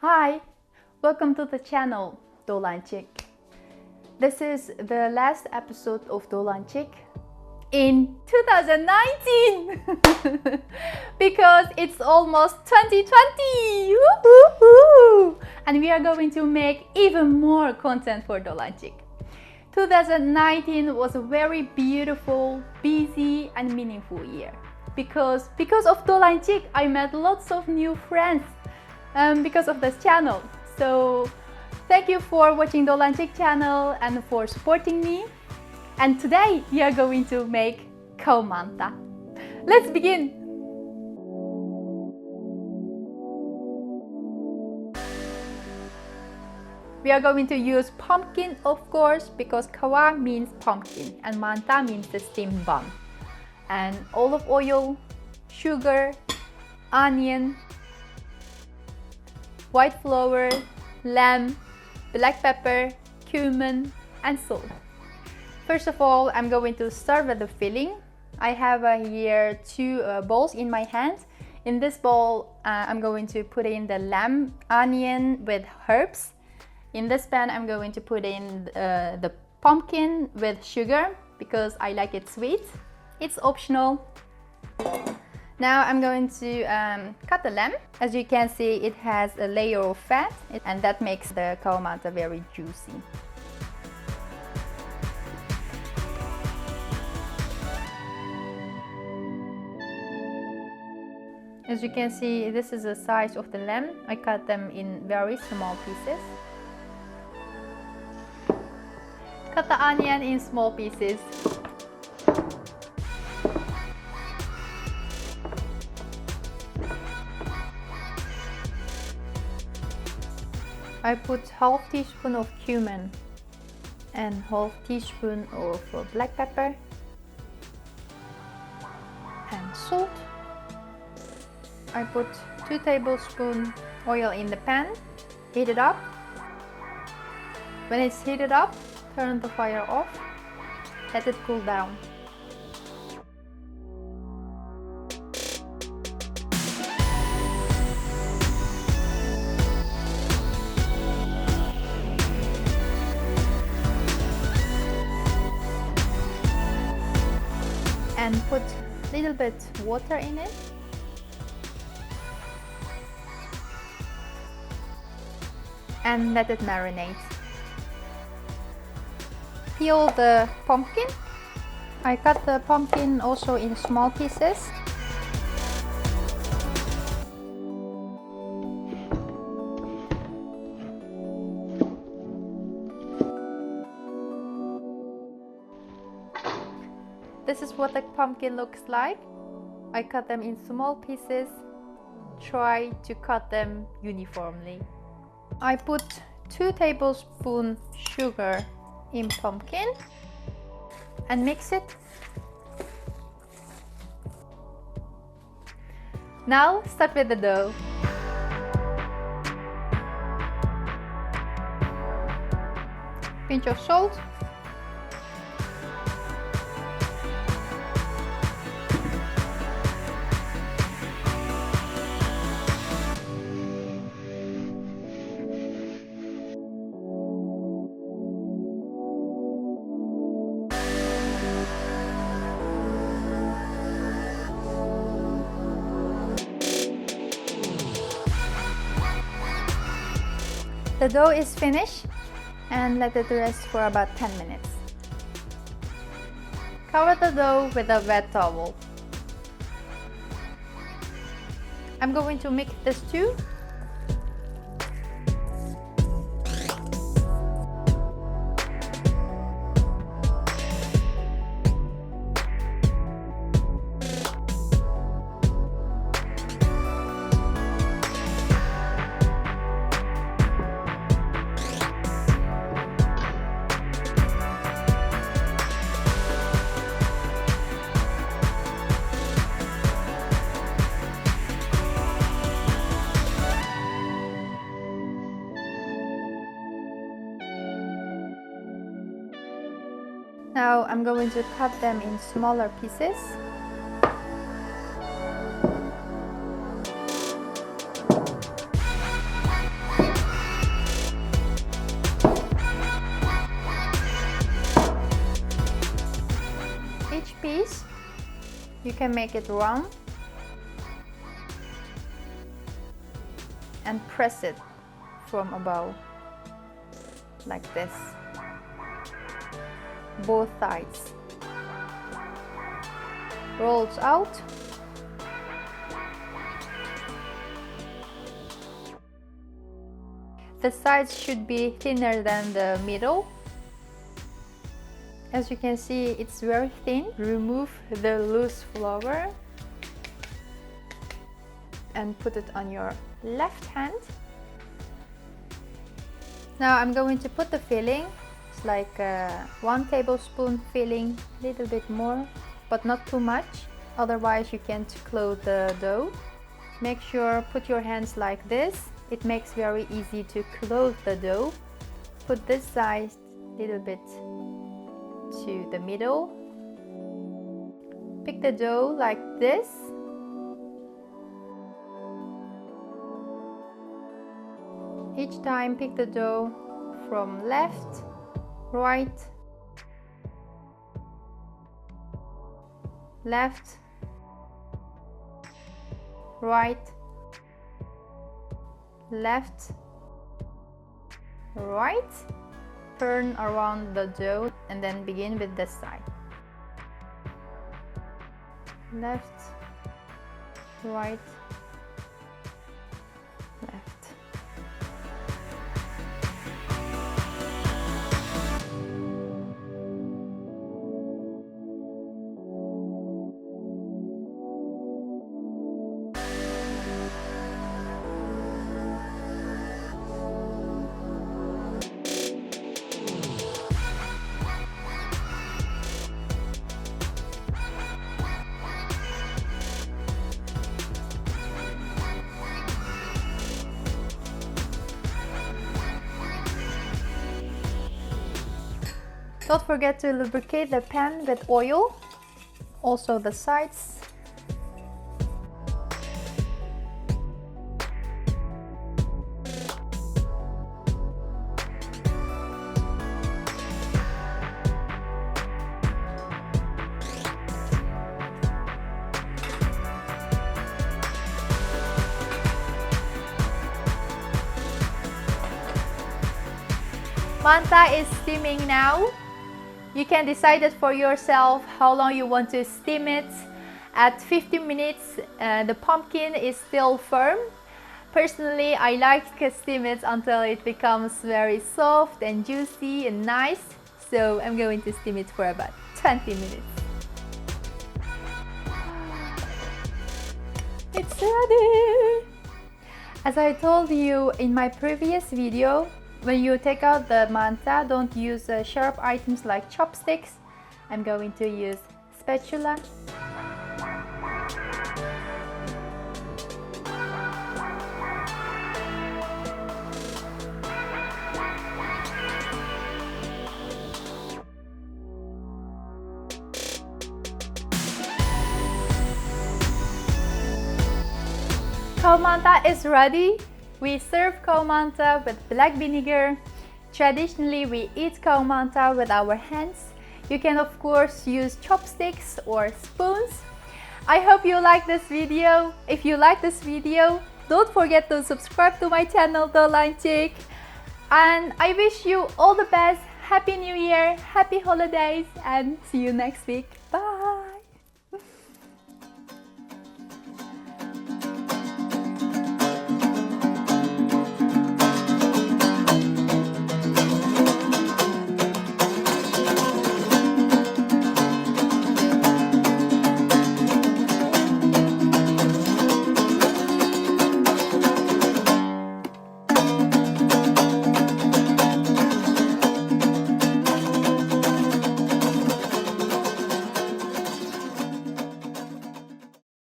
Hi, welcome to the channel Dolanchik. This is the last episode of Dolanchik in 2019 because it's almost 2020. Woo-hoo-hoo. And we are going to make even more content for Dolanchik. 2019 was a very beautiful, busy and meaningful year because of Dolanchik I met lots of new friends because of this channel. So thank you for watching Dolanchik channel and for supporting me. And today we are going to make cow manta. Let's begin. We are going to use pumpkin, of course, because kawa means pumpkin and manta means the steamed bun. And olive oil, sugar, onion, white flour, lamb, black pepper, cumin and salt. First of all, I'm going to start with the filling. I have here two bowls in my hand. In this bowl, I'm going to put in the lamb, onion with herbs. In this pan, I'm going to put in the pumpkin with sugar because I like it sweet. It's optional. Now I'm going to cut the lamb. As you can see, it has a layer of fat and that makes the cow manta very juicy. As you can see, this is the size of the lamb. I cut them in very small pieces. Cut the onion in small pieces. I put half teaspoon of cumin and half teaspoon of black pepper and salt. I put 2 tablespoons oil in the pan, heat it up. When it's heated up, turn the fire off, let it cool down. And put a little bit water in it. And let it marinate. Peel the pumpkin. I cut the pumpkin also in small pieces. This is what the pumpkin looks like. I cut them in small pieces. Try to cut them uniformly. I put 2 tablespoons sugar in pumpkin and mix it. Now start with the dough. Pinch of salt. The dough is finished and let it rest for about 10 minutes. Cover the dough with a wet towel. I'm going to mix the stew. Now I'm going to cut them in smaller pieces. You can make it round and press it from above like this, both sides. Rolls out. The sides should be thinner than the middle. As you can see, it's very thin. Remove the loose flour and put it on your left hand. Now I'm going to put the filling. It's like 1 tablespoon filling, a little bit more, but not too much, otherwise you can't close the dough. Make sure put your hands like this. It makes very easy to close the dough. Put this side a little bit to the middle. Pick the dough like this. Each time pick the dough from left, right, left, right, left, right. Turn around the dough and then begin with this side. Left, right, left. Don't forget to lubricate the pan with oil, also the sides. Manta is steaming now. You can decide it for yourself how long you want to steam it. At 15 minutes, the pumpkin is still firm. Personally, I like to steam it until it becomes very soft and juicy and nice. So I'm going to steam it for about 20 minutes. It's ready! As I told you in my previous video, when you take out the manta, don't use sharp items like chopsticks. I'm going to use spatula. Khao manta is ready. We serve khao manta with black vinegar. Traditionally, we eat khao manta with our hands. You can of course use chopsticks or spoons. I hope you like this video. If you like this video, don't forget to subscribe to my channel, The Line Chick. And I wish you all the best. Happy New Year, happy holidays, and see you next week. Bye!